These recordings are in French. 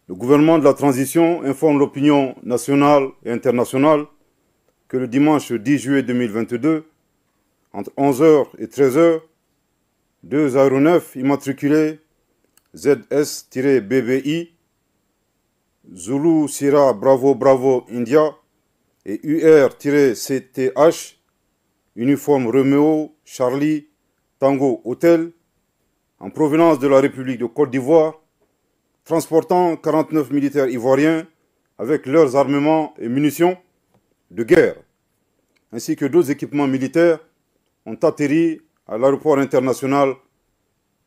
Le gouvernement de la transition informe l'opinion nationale et internationale que le dimanche 10 juillet 2022, entre 11 h et 13 h, deux aéronefs immatriculés ZS-BBI, Zulu Sierra Bravo Bravo India et UR-CTH, uniforme Romeo Charlie Tango Hotel, en provenance de la République de Côte d'Ivoire, transportant 49 militaires ivoiriens avec leurs armements et munitions de guerre, ainsi que d'autres équipements militaires, ont atterri à l'aéroport international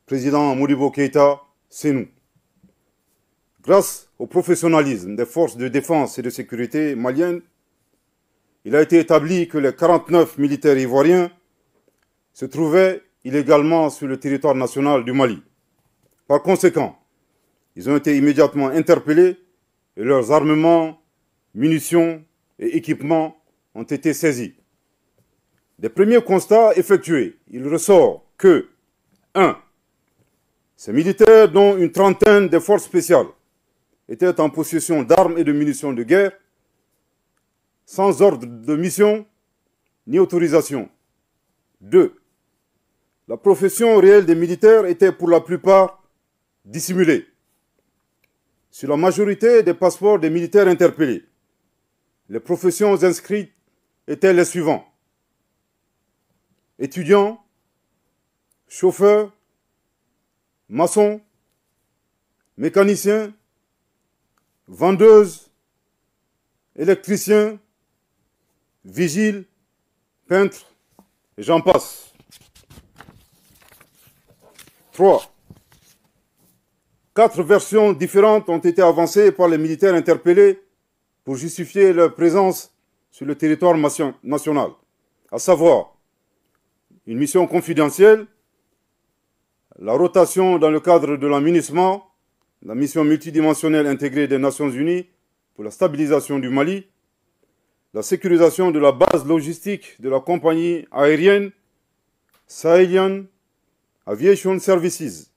président Modibo Keïta, Sénou. Grâce au professionnalisme des forces de défense et de sécurité maliennes, il a été établi que les 49 militaires ivoiriens se trouvaient illégalement sur le territoire national du Mali. Par conséquent, ils ont été immédiatement interpellés et leurs armements, munitions et équipements ont été saisis. Des premiers constats effectués, il ressort que 1. Ces militaires, dont une trentaine de forces spéciales, étaient en possession d'armes et de munitions de guerre, sans ordre de mission ni autorisation. 2. La profession réelle des militaires était pour la plupart dissimulée. Sur la majorité des passeports des militaires interpellés, les professions inscrites étaient les suivants: étudiants, chauffeurs, maçons, mécaniciens, vendeuses, électriciens, vigiles, peintres, et j'en passe. 3. 4 versions différentes ont été avancées par les militaires interpellés pour justifier leur présence sur le territoire national, à savoir une mission confidentielle, la rotation dans le cadre de la MINUSMA, la mission multidimensionnelle intégrée des Nations Unies pour la stabilisation du Mali, la sécurisation de la base logistique de la compagnie aérienne Sahelian Aviation Services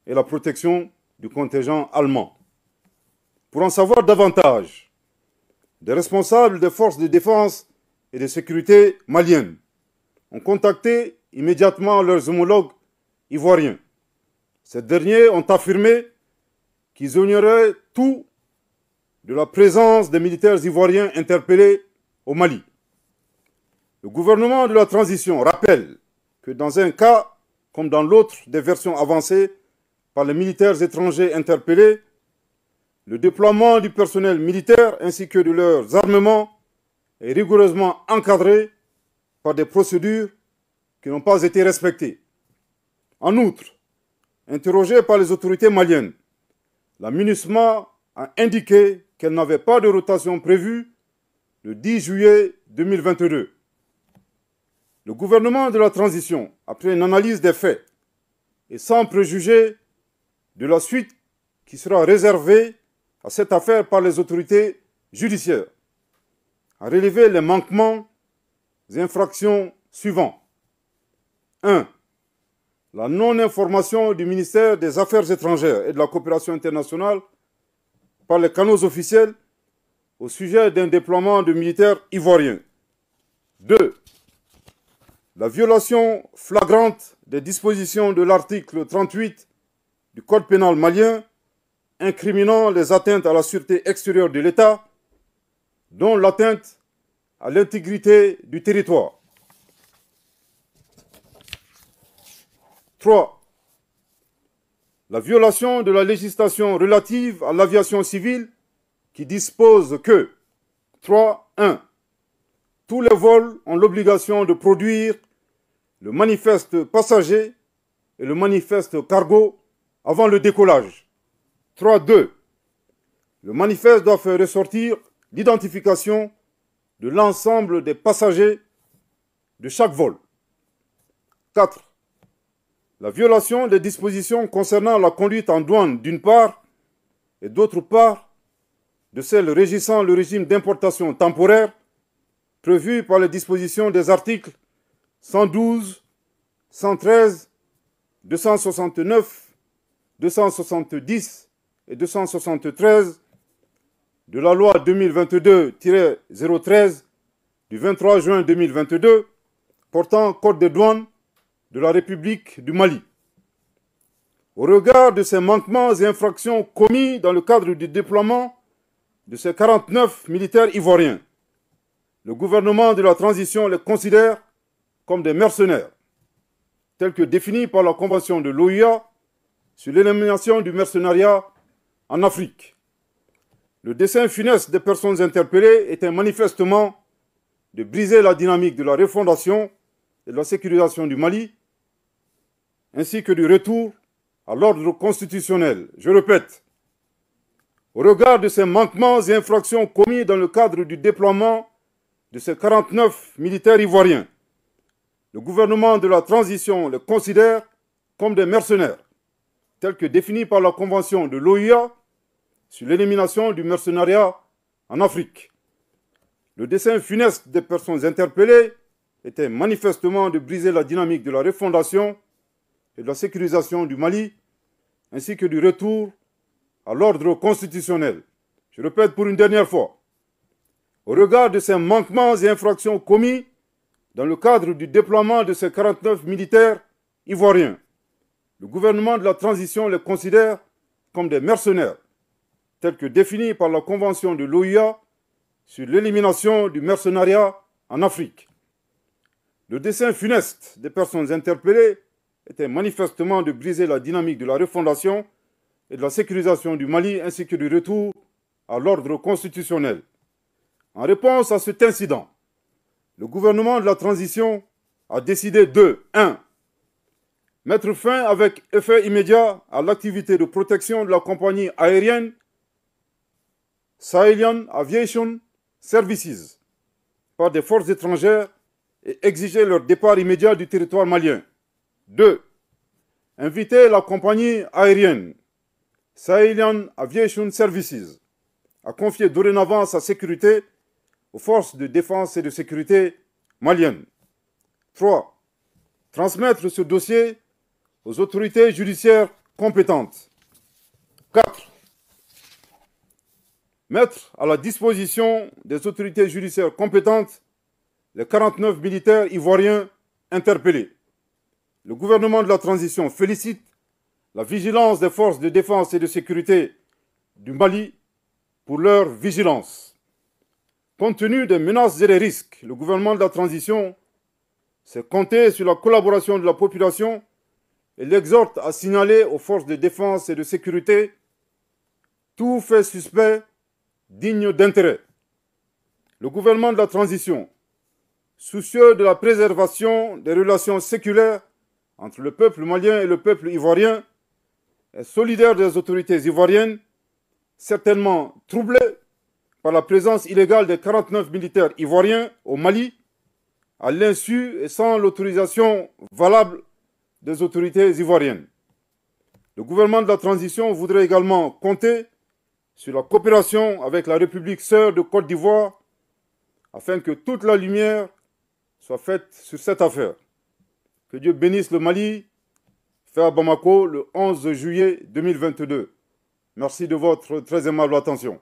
et la protection du contingent allemand. Pour en savoir davantage, des responsables des forces de défense et de sécurité maliennes ont contacté immédiatement leurs homologues ivoiriens. Ces derniers ont affirmé qu'ils ignoraient tout de la présence des militaires ivoiriens interpellés au Mali. Le gouvernement de la transition rappelle que dans un cas comme dans l'autre des versions avancées par les militaires étrangers interpellés, le déploiement du personnel militaire ainsi que de leurs armements est rigoureusement encadré par des procédures qui n'ont pas été respectées. En outre, interrogée par les autorités maliennes, la MINUSMA a indiqué qu'elle n'avait pas de rotation prévue le 10 juillet 2022. Le gouvernement de la transition, après une analyse des faits et sans préjuger de la suite qui sera réservée à cette affaire par les autorités judiciaires, a relevé les manquements et infractions suivants. 1. La non-information du ministère des Affaires étrangères et de la coopération internationale par les canaux officiels au sujet d'un déploiement de militaires ivoiriens. 2. La violation flagrante des dispositions de l'article 38 du Code pénal malien incriminant les atteintes à la sûreté extérieure de l'État, dont l'atteinte à l'intégrité du territoire. 3. La violation de la législation relative à l'aviation civile qui dispose que 3.1. Tous les vols ont l'obligation de produire le manifeste passager et le manifeste cargo avant le décollage. 3.2. Le manifeste doit faire ressortir l'identification de l'ensemble des passagers de chaque vol. 4. La violation des dispositions concernant la conduite en douane d'une part et d'autre part de celles régissant le régime d'importation temporaire prévu par les dispositions des articles 112, 113, 269, 270 et 273 de la loi 2022-013 du 23 juin 2022 portant code des douanes de la République du Mali. Au regard de ces manquements et infractions commis dans le cadre du déploiement de ces 49 militaires ivoiriens, le gouvernement de la transition les considère comme des mercenaires, tels que définis par la Convention de l'OUA sur l'élimination du mercenariat en Afrique. Le dessein funeste des personnes interpellées était manifestement de briser la dynamique de la refondation et de la sécurisation du Mali, ainsi que du retour à l'ordre constitutionnel. Je répète, au regard de ces manquements et infractions commis dans le cadre du déploiement de ces 49 militaires ivoiriens, le gouvernement de la transition les considère comme des mercenaires, tels que définis par la Convention de l'OUA sur l'élimination du mercenariat en Afrique. Le dessein funeste des personnes interpellées était manifestement de briser la dynamique de la refondation et de la sécurisation du Mali, ainsi que du retour à l'ordre constitutionnel. Je répète pour une dernière fois. Au regard de ces manquements et infractions commis dans le cadre du déploiement de ces 49 militaires ivoiriens, le gouvernement de la transition les considère comme des mercenaires, tels que définis par la Convention de l'OUA sur l'élimination du mercenariat en Afrique. Le dessein funeste des personnes interpellées était manifestement de briser la dynamique de la refondation et de la sécurisation du Mali, ainsi que du retour à l'ordre constitutionnel. En réponse à cet incident, le gouvernement de la transition a décidé de 1. Mettre fin avec effet immédiat à l'activité de protection de la compagnie aérienne Sahelyan Aviation Services par des forces étrangères et exiger leur départ immédiat du territoire malien. 2. Inviter la compagnie aérienne Sahelyan Aviation Services à confier dorénavant sa sécurité aux forces de défense et de sécurité maliennes. 3. Transmettre ce dossier aux autorités judiciaires compétentes. 4. Mettre à la disposition des autorités judiciaires compétentes les 49 militaires ivoiriens interpellés. Le gouvernement de la transition félicite la vigilance des forces de défense et de sécurité du Mali pour leur vigilance. Compte tenu des menaces et des risques, le gouvernement de la transition s'est compté sur la collaboration de la population et l'exhorte à signaler aux forces de défense et de sécurité tout fait suspect digne d'intérêt. Le gouvernement de la transition, soucieux de la préservation des relations séculaires entre le peuple malien et le peuple ivoirien, est solidaire des autorités ivoiriennes, certainement troublé par la présence illégale des 49 militaires ivoiriens au Mali, à l'insu et sans l'autorisation valable des autorités ivoiriennes. Le gouvernement de la transition voudrait également compter sur la coopération avec la République sœur de Côte d'Ivoire afin que toute la lumière soit faite sur cette affaire. Que Dieu bénisse le Mali, fait à Bamako le 11 juillet 2022. Merci de votre très aimable attention.